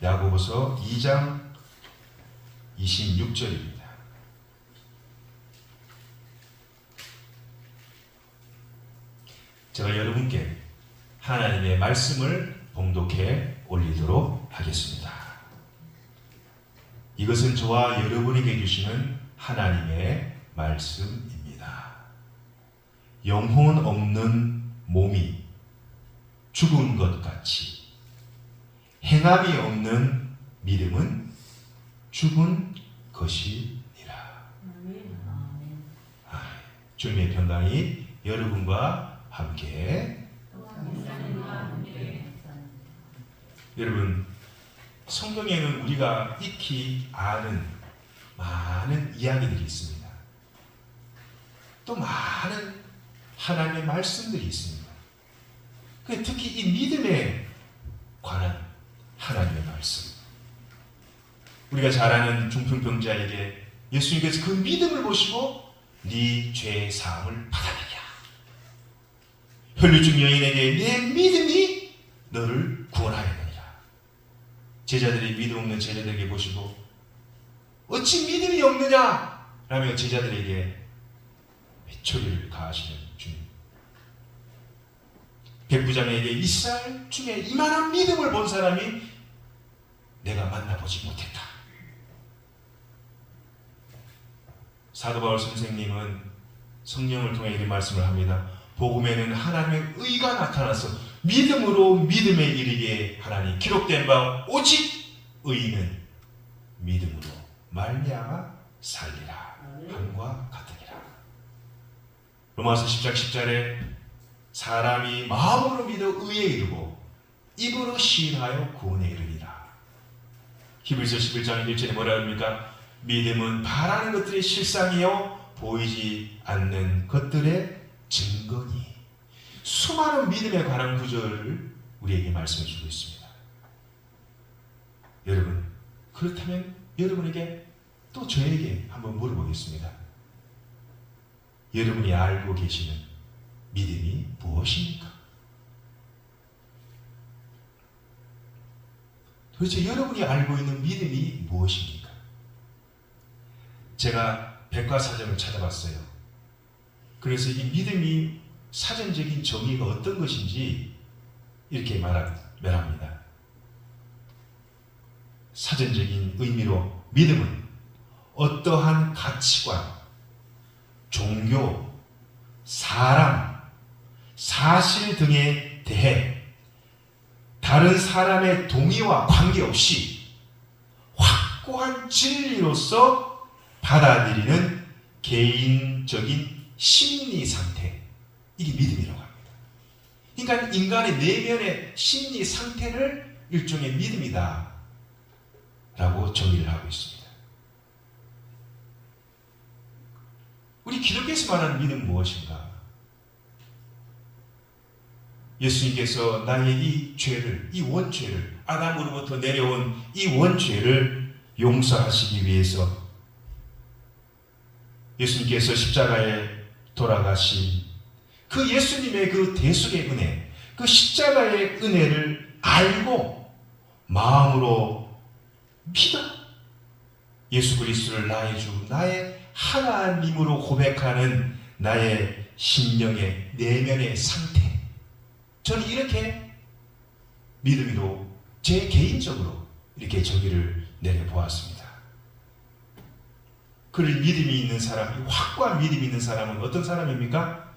야고보서 2장 26절입니다. 제가 여러분께 하나님의 말씀을 봉독해 올리도록 하겠습니다. 이것은 저와 여러분에게 주시는 하나님의 말씀입니다. 영혼 없는 몸이 죽은 것 같이 행함이 없는 믿음은 죽은 것이니라. 주님의 평강이 여러분과 함께. 여러분, 성경에는 우리가 익히 아는 많은 이야기들이 있습니다. 또 많은 하나님의 말씀들이 있습니다. 특히 이 믿음에 관한 하나님의 말씀. 우리가 잘 아는 중풍병자에게 예수님께서 그 믿음을 보시고 네 죄 사함을 받아내랴. 혈류증 여인에게 내 믿음이 너를 구원하였느니라. 제자들이 믿음 없는 제자들에게 보시고 어찌 믿음이 없느냐 라며 제자들에게 회초리를 가하시는 주님. 백부장에게 이스라엘 중에 이만한 믿음을 본 사람이 내가 만나보지 못했다. 사도 바울 선생님은 성령을 통해 이런 말씀을 합니다. 복음에는 하나님의 의가 나타나서 믿음으로 믿음에 이르게 하나니 기록된 바 오직 의인은 믿음으로 말미암아 살리라 함과 같으니라. 로마서 10장 10절에 사람이 마음으로 믿어 의에 이르고 입으로 시인하여 구원에 이르리라. 히브리서 11장 1절에 뭐라 합니까? 믿음은 바라는 것들의 실상이요 보이지 않는 것들의 증거니. 수많은 믿음에 관한 구절을 우리에게 말씀해 주고 있습니다. 여러분, 그렇다면 여러분에게 또 저에게 한번 물어보겠습니다. 여러분이 알고 계시는 믿음이 무엇입니까? 도대체 여러분이 알고 있는 믿음이 무엇입니까? 제가 백과사전을 찾아봤어요. 그래서 이 믿음이 사전적인 정의가 어떤 것인지 이렇게 말합니다. 사전적인 의미로 믿음은 어떠한 가치관, 종교, 사람, 사실 등에 대해 다른 사람의 동의와 관계없이 확고한 진리로서 받아들이는 개인적인 심리 상태, 이게 믿음이라고 합니다. 그러니까 인간의 내면의 심리 상태를 일종의 믿음이다 라고 정의를 하고 있습니다. 우리 기독교에서 말하는 믿음은 무엇인가? 예수님께서 나의 이 죄를, 이 원죄를, 아담으로부터 내려온 이 원죄를 용서하시기 위해서 예수님께서 십자가에 돌아가신 그 예수님의 그 대속의 은혜, 그 십자가의 은혜를 알고 마음으로 믿어 예수 그리스도를 나의 주, 나의 하나님으로 고백하는 나의 심령의 내면의 상태, 저는 이렇게 믿음으로 제 개인적으로 이렇게 정의를 내려보았습니다. 그를 믿음이 있는 사람, 확고한 믿음이 있는 사람은 어떤 사람입니까?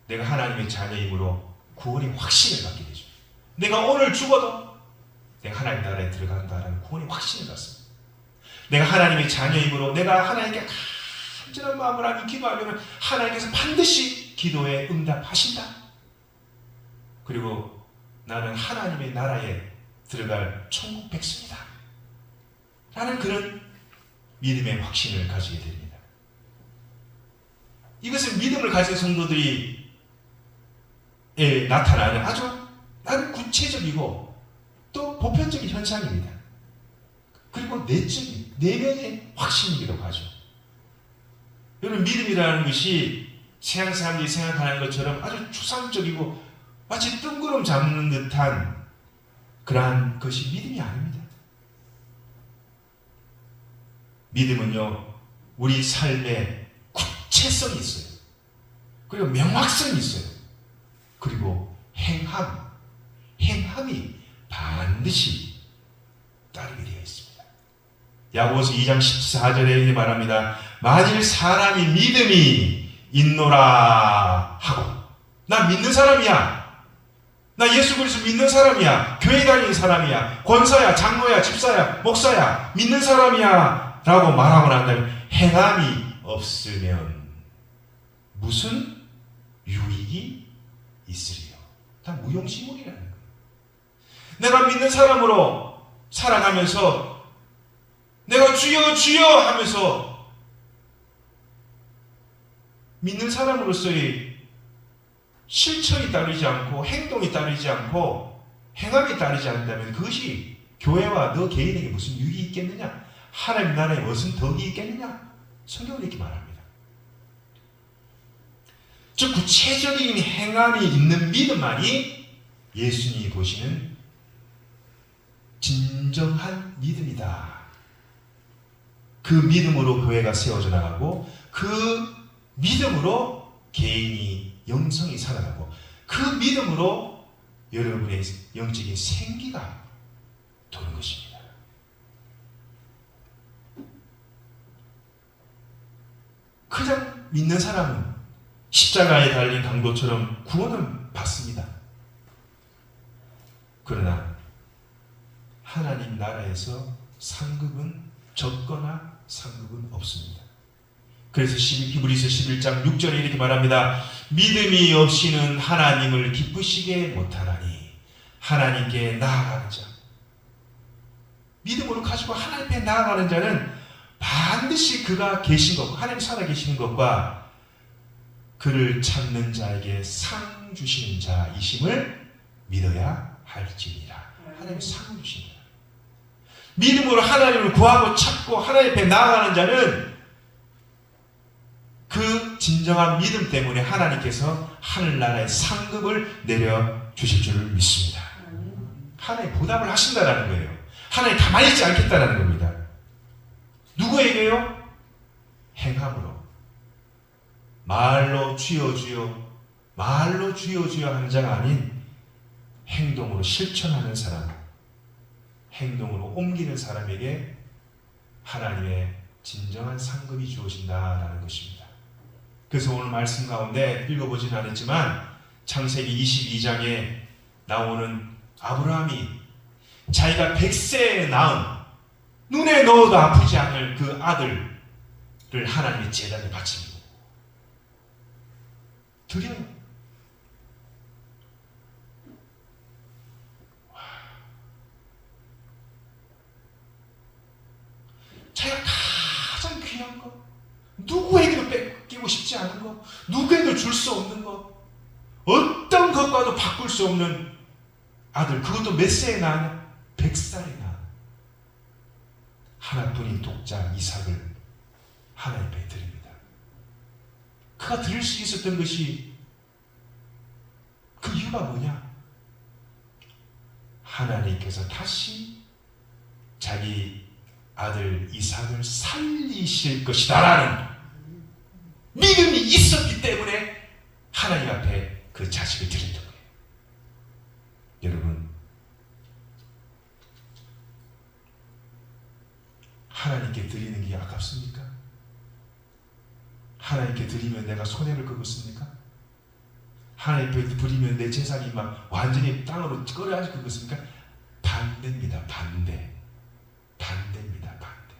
내가 하나님의 자녀이므로 구원의 확신을 갖게 되죠. 내가 오늘 죽어도 내가 하나님 나라에 들어간다라는 구원의 확신을 갖습니다. 내가 하나님의 자녀이므로 내가 하나님께 간절한 마음을 하며 기도하면 하나님께서 반드시 기도에 응답하신다. 그리고 나는 하나님의 나라에 들어갈 천국 백성이다 라는 그런 믿음의 확신을 가지게 됩니다. 이것은 믿음을 가진 성도들이 나타나는 아주 구체적이고 또 보편적인 현상입니다. 그리고 내적인 내면의 확신이기도 하죠. 여러분, 믿음이라는 것이 세상 사람들이 생각하는 것처럼 아주 추상적이고 마치 뜬구름 잡는 듯한 그러한 것이 믿음이 아닙니다. 믿음은요, 우리 삶에 구체성이 있어요. 그리고 명확성이 있어요. 그리고 행함이 반드시 따르게 되어 있습니다. 야고보서 2장 14절에 이렇게 말합니다. 만일 사람이 믿음이 있노라 하고, 나 믿는 사람이야, 나 예수 그리스도 믿는 사람이야, 교회 다니는 사람이야, 권사야, 장로야, 집사야, 목사야, 믿는 사람이야 라고 말하고 난다면 행함이 없으면 무슨 유익이 있으리요? 다 무용지물이라는 거예요. 내가 믿는 사람으로 살아가면서 내가 주여 주여 하면서 믿는 사람으로서의 실천이 따르지 않고 행동이 따르지 않고 행함이 따르지 않는다면 그것이 교회와 너 개인에게 무슨 유익이 있겠느냐? 하나님 나라에 무슨 덕이 있겠느냐? 성경은 이렇게 말합니다. 즉 구체적인 행함이 있는 믿음만이 예수님이 보시는 진정한 믿음이다. 그 믿음으로 교회가 세워져 나가고 그 믿음으로 개인이 영성이 살아나고 그 믿음으로 여러분의 영적인 생기가 도는 것입니다. 그냥 믿는 사람은 십자가에 달린 강도처럼 구원은 받습니다. 그러나 하나님 나라에서 상급은 적거나 상급은 없습니다. 그래서 히브리서 11장 6절에 이렇게 말합니다. 믿음이 없이는 하나님을 기쁘시게 못하나니 하나님께 나아가는 자, 믿음으로 가지고 하나님 앞에 나아가는 자는 반드시 그가 계신 것, 하나님 살아계시는 것과 그를 찾는 자에게 상 주시는 자이심을 믿어야 할지니라. 하나님 상 주십니다. 믿음으로 하나님을 구하고 찾고 하나님 앞에 나아가는 자는 그 진정한 믿음 때문에 하나님께서 하늘나라의 상급을 내려주실 줄 믿습니다. 하나님 보답을 하신다는 거예요. 하나님 가만히 있지 않겠다는 겁니다. 누구에게요? 행함으로. 말로 주여 주여, 말로 주여 주여 하는 자가 아닌 행동으로 실천하는 사람, 행동으로 옮기는 사람에게 하나님의 진정한 상급이 주어진다라는 것입니다. 그래서 오늘 말씀 가운데 읽어보지는 않았지만 창세기 22장에 나오는 아브라함이 자기가 100세에 낳은 눈에 넣어도 아프지 않을 그 아들을 하나님의 제단에 바칩니다. 드려요. 자기가 가장 귀한 것, 누구에게도 뺏기고 싶지 않은 것, 누구에게도 줄 수 없는 것, 어떤 것과도 바꿀 수 없는 아들, 그것도 몇 세에 낳은 100살에 낳은 하나뿐인 독자 이삭을 하나님 앞에 드립니다. 그가 드릴 수 있었던 것이 그 이유가 뭐냐? 하나님께서 다시 자기 아들 이삭을 살리실 것이다라는 믿음이 있었기 때문에 하나님 앞에 그 자식을 드렸던 거예요. 여러분, 하나님께 드리는 게 아깝습니까? 하나님께 드리면 내가 손해를 끄겠습니까? 하나님께 드리면 내 재산이 막 완전히 땅으로 끌어야지 끄겠습니까? 반대입니다. 반대입니다. 반대.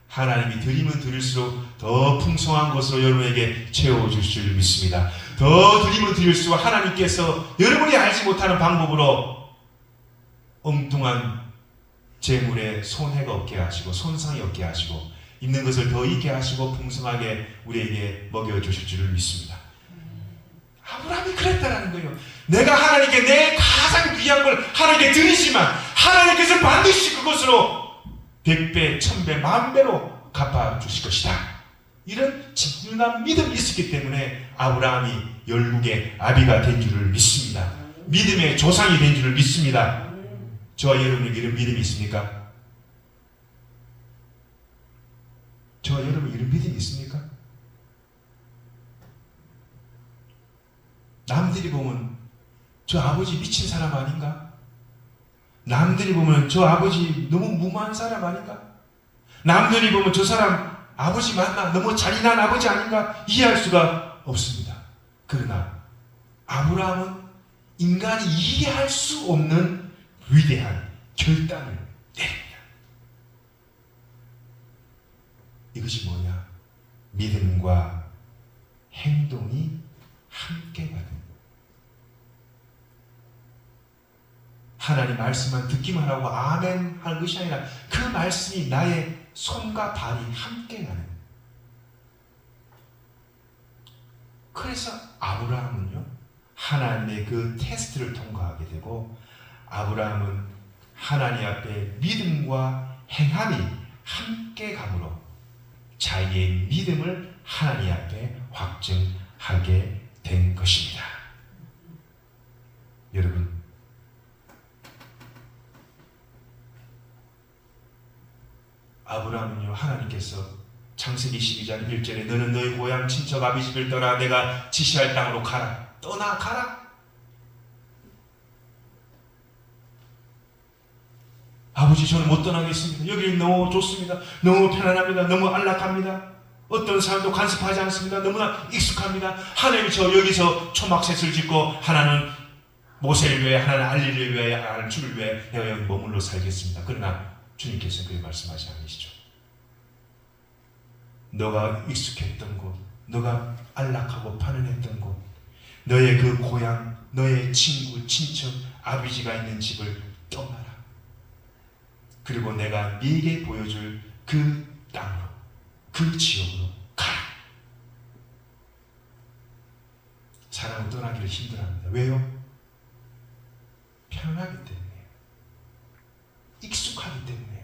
하나님이 드리면 드릴수록 더 풍성한 것으로 여러분에게 채워주실 줄 믿습니다. 더 드리면 드릴수록 하나님께서 여러분이 알지 못하는 방법으로 엉뚱한 재물에 손해가 없게 하시고 손상이 없게 하시고 있는 것을 더 있게 하시고 풍성하게 우리에게 먹여주실 줄을 믿습니다. 아브라함이 그랬다라는 거예요. 내가 하나님께 내 가장 귀한 걸 하나님께 드리지만 하나님께서 반드시 그것으로 100배, 1000배, 10,000배로 갚아주실 것이다. 이런 진실한 믿음이 있었기 때문에 아브라함이 열국의 아비가 된 줄을 믿습니다. 믿음의 조상이 된 줄을 믿습니다. 저와 여러분에게 이런 믿음이 있습니까? 저와 여러분 이런 믿음이 있습니까? 남들이 보면 저 아버지 미친 사람 아닌가? 남들이 보면 저 아버지 너무 무모한 사람 아닌가? 남들이 보면 저 사람 아버지 맞나? 너무 잔인한 아버지 아닌가? 이해할 수가 없습니다. 그러나 아브라함은 인간이 이해할 수 없는 위대한 결단을 내립니다. 이것이 뭐냐? 믿음과 행동이 함께 가는, 하나님 말씀만 듣기만 하고 아멘 하는 것이 아니라 그 말씀이 나의 손과 발이 함께 가는. 그래서 아브라함은요, 하나님의 그 테스트를 통과하게 되고, 아브라함은 하나님 앞에 믿음과 행함이 함께 가므로 자기의 믿음을 하나님 앞에 확증하게 된 것입니다. 여러분, 아브라함은요, 하나님께서 창세기 12장 1절에 너는 너의 고향 친척 아비 집을 떠나 내가 지시할 땅으로 가라. 떠나가라. 아버지, 저는 못 떠나겠습니다. 여기 너무 좋습니다. 너무 편안합니다. 너무 안락합니다. 어떤 사람도 간섭하지 않습니다. 너무나 익숙합니다. 하나님이 저 여기서 초막셋을 짓고 하나는 모세를 위해, 하나는 알리를 위해, 하나는 주를 위해 내가 여기 머물러 살겠습니다. 그러나 주님께서는 그렇게 말씀하지 않으시죠. 너가 익숙했던 곳, 너가 안락하고 편안했던 곳, 너의 그 고향, 너의 친구, 친척, 아버지가 있는 집을 떠나라. 그리고 내가 네게 보여줄 그 땅으로, 그 지역으로 가라. 사람은 떠나기를 힘들어합니다. 왜요? 편하기 때문에, 익숙하기 때문에.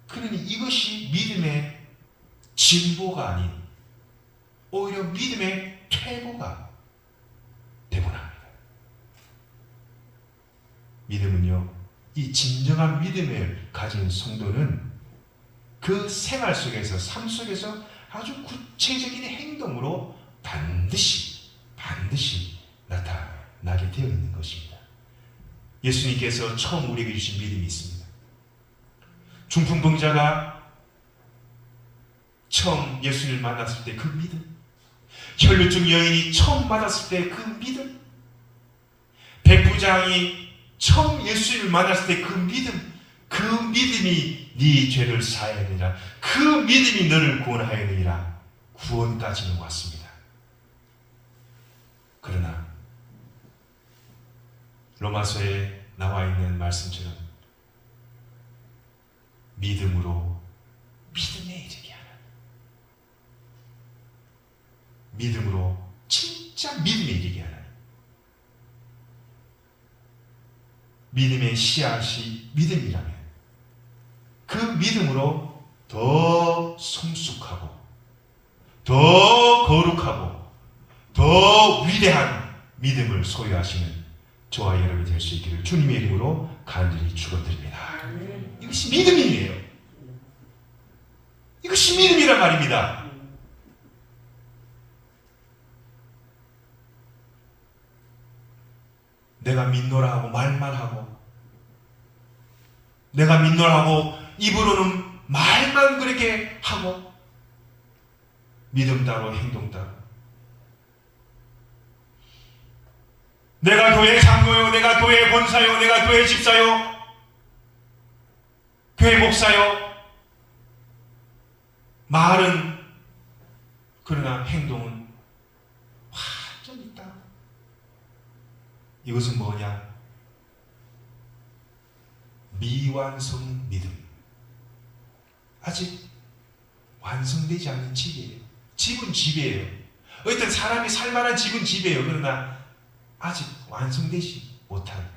그러니 이것이 믿음의 진보가 아닌 오히려 믿음의 퇴보가 되고 납니다. 믿음은요, 이 진정한 믿음을 가진 성도는 그 생활 속에서, 삶 속에서 아주 구체적인 행동으로 반드시 나타나게 되어 있는 것입니다. 예수님께서 처음 우리에게 주신 믿음이 있습니다. 중풍병자가 처음 예수님을 만났을 때 그 믿음, 혈루증 여인이 처음 받았을 때 그 믿음, 백부장이 처음 예수님을 만났을 때 그 믿음, 그 믿음이 네 죄를 사하였느니라, 그 믿음이 너를 구원하였느니라. 구원까지는 왔습니다. 그러나 로마서에 나와 있는 말씀처럼 믿음으로 믿음에 이르게 하라. 믿음으로 진짜 믿음에 이르게 하라. 믿음의 씨앗이 믿음이라면 그 믿음으로 더 성숙하고 더 거룩하고 더 위대한 믿음을 소유하시는 저와 여러분이 될 수 있기를 주님의 이름으로 간절히 축원드립니다. 이것이 믿음이에요. 이것이 믿음이란 말입니다. 내가 믿노라 하고 말만 하고, 내가 믿노라 하고 입으로는 말만 그렇게 하고, 믿음 따로 행동 따로. 내가 교회 장로요, 내가 교회 권사요, 내가 교회 집사요, 교회 목사요. 말은 그러나 행동은 완전히 따로. 이것은 뭐냐? 미완성 믿음. 아직 완성되지 않는 집이에요. 집은 집이에요. 어떤 사람이 살만한 집은 집이에요. 그러나 아직 완성되지 못한,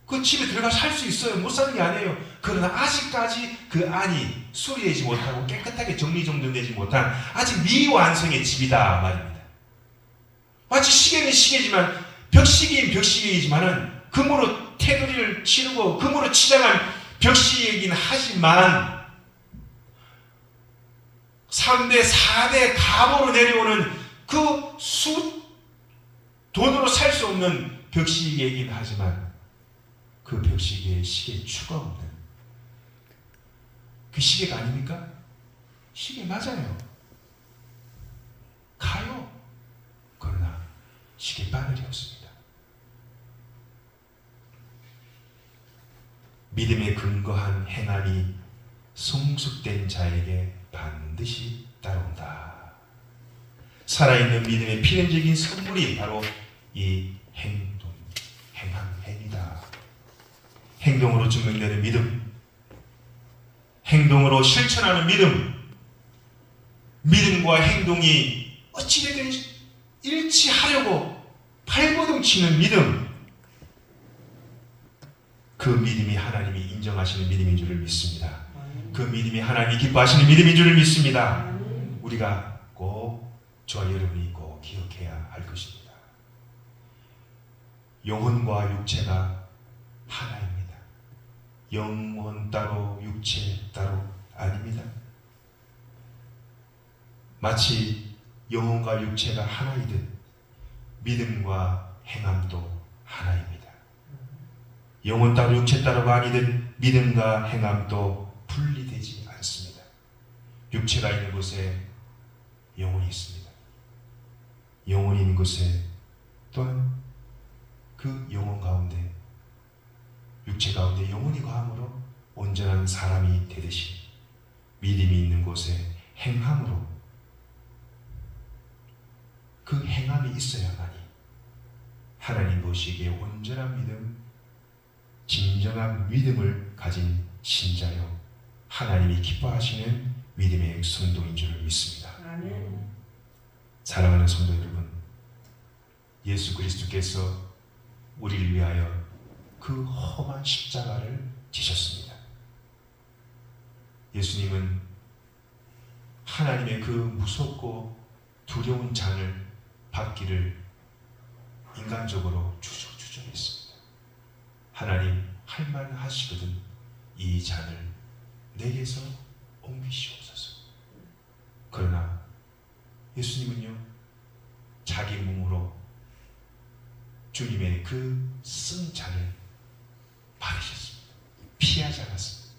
그 집에 들어가 살 수 있어요. 못 사는 게 아니에요. 그러나 아직까지 그 안이 수리되지 못하고 깨끗하게 정리정돈되지 못한 아직 미완성의 집이다 말입니다. 마치 시계는 시계지만 벽시계인 벽시계이지만은 금으로 테두리를 치르고 금으로 치장한 벽시계이긴 하지만 3대 4대 가보로 내려오는 그 돈으로 살 수 없는 벽시계이긴 하지만 그 벽시계에 시계추가 없는 그 시계가 아닙니까? 시계 맞아요. 가요. 그러나 시계 바늘이 없습니다. 믿음에 근거한 행함이 성숙된 자에게 반드시 따라온다. 살아있는 믿음의 필연적인 선물이 바로 이 행동, 행함이다. 행동으로 증명되는 믿음, 행동으로 실천하는 믿음, 믿음과 행동이 어찌되든 일치하려고 발버둥 치는 믿음, 그 믿음이 하나님이 인정하시는 믿음인 줄을 믿습니다. 그 믿음이 하나님이 기뻐하시는 믿음인 줄을 믿습니다. 우리가 꼭 저와 여러분이 꼭 기억해야 할 것입니다. 영혼과 육체가 하나입니다. 영혼 따로 육체 따로 아닙니다. 마치 영혼과 육체가 하나이듯 믿음과 행함도 하나입니다. 영혼 따로 육체 따로가 아니듯 믿음과 행함도 분리되지 않습니다. 육체가 있는 곳에 영혼이 있습니다. 영혼이 있는 곳에 또한 그 영혼 가운데 육체 가운데 영혼이 거함으로 온전한 사람이 되듯이 믿음이 있는 곳에 행함으로 그 행함이 있어야만이 하나님 보시기에 온전한 믿음, 진정한 믿음을 가진 신자요 하나님이 기뻐하시는 믿음의 성도인 줄을 믿습니다. 아멘. 사랑하는 성도 여러분, 예수 그리스도께서 우리를 위하여 그 험한 십자가를 지셨습니다. 예수님은 하나님의 그 무섭고 두려운 잔을 받기를 인간적으로 주저했습니다. 하나님 할만하시거든 이 잔을 내게서 옮기시옵소서. 그러나 예수님은요 자기 몸으로 주님의 그 쓴 잔을 받으셨습니다. 피하지 않았습니다.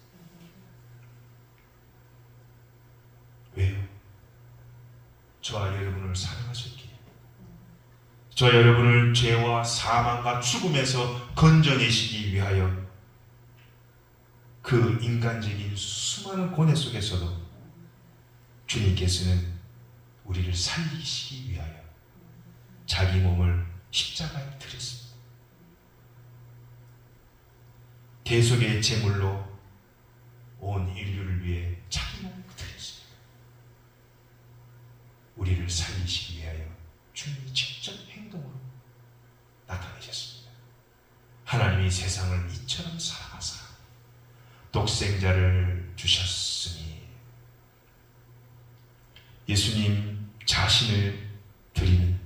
왜요? 저와 여러분을 사랑하셨기에, 저와 여러분을 죄와 사망과 죽음에서 건져내시기 위하여 그 인간적인 수많은 고뇌 속에서도 주님께서는 우리를 살리시기 위하여 자기 몸을 십자가에 드렸습니다. 대속의 제물로 온 인류를 위해 자기 몸을 드렸습니다. 우리를 살리시기 위하여 주님이 직접 행동으로 나타내셨습니다. 하나님이 세상을 이처럼 사랑하사 독생자를 주셨으니 예수님 자신을 드리는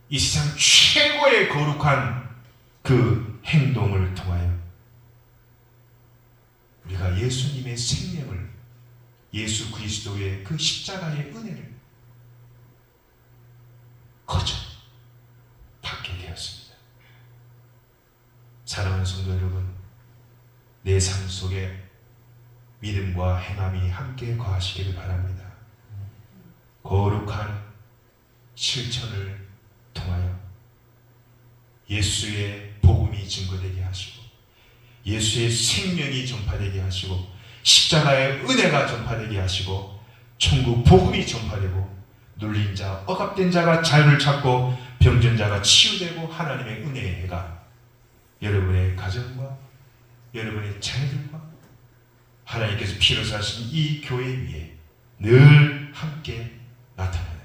이 세상 최고의 거룩한 그 행동을 통하여 우리가 예수님의 생명을, 예수 그리스도의 그 십자가의 은혜를 거저 받게 되었습니다. 사랑하는 성도 여러분, 내 삶 속에 믿음과 행함이 함께 거하시기를 바랍니다. 거룩한 실천을 통하여 예수의 복음이 증거되게 하시고 예수의 생명이 전파되게 하시고 십자가의 은혜가 전파되게 하시고 천국 복음이 전파되고 눌린 자, 억압된 자가 자유를 찾고 병든 자가 치유되고 하나님의 은혜의 해가 여러분의 가정과 여러분의 자녀들과 하나님께서 피로 사신 이 교회 위에 늘 함께 나타나는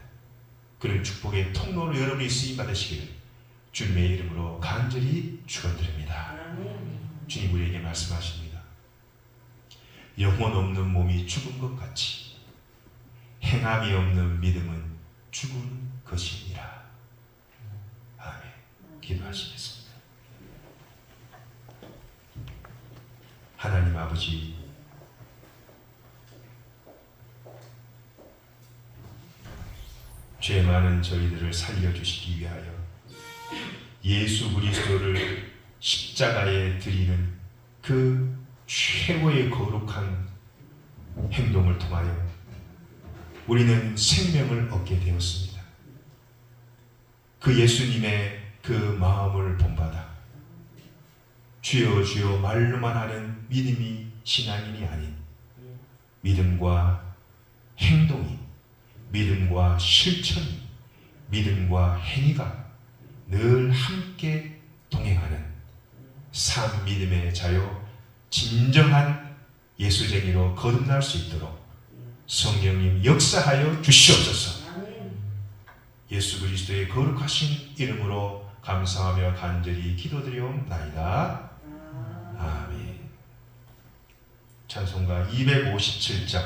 그런 축복의 통로로 여러분이 쓰임받으시기를 주님의 이름으로 간절히 축원드립니다. 주님 우리에게 말씀하십니다. 영혼 없는 몸이 죽은 것 같이 행함이 없는 믿음은 죽은 것이니라. 아멘. 기도하시겠습니다. 하나님 아버지, 죄 많은 저희들을 살려주시기 위하여 예수 그리스도를 십자가에 드리는 그 최고의 거룩한 행동을 통하여 우리는 생명을 얻게 되었습니다. 그 예수님의 그 마음을 본받아 주여 주여 말로만 하는 믿음이 신앙인이 아닌 믿음과 행동이, 믿음과 실천이, 믿음과 행위가 늘 함께 동행하는 산 믿음의 자요 진정한 예수쟁이로 거듭날 수 있도록 성령님 역사하여 주시옵소서. 예수 그리스도의 거룩하신 이름으로 감사하며 간절히 기도드리옵나이다. 아멘. 찬송가 257장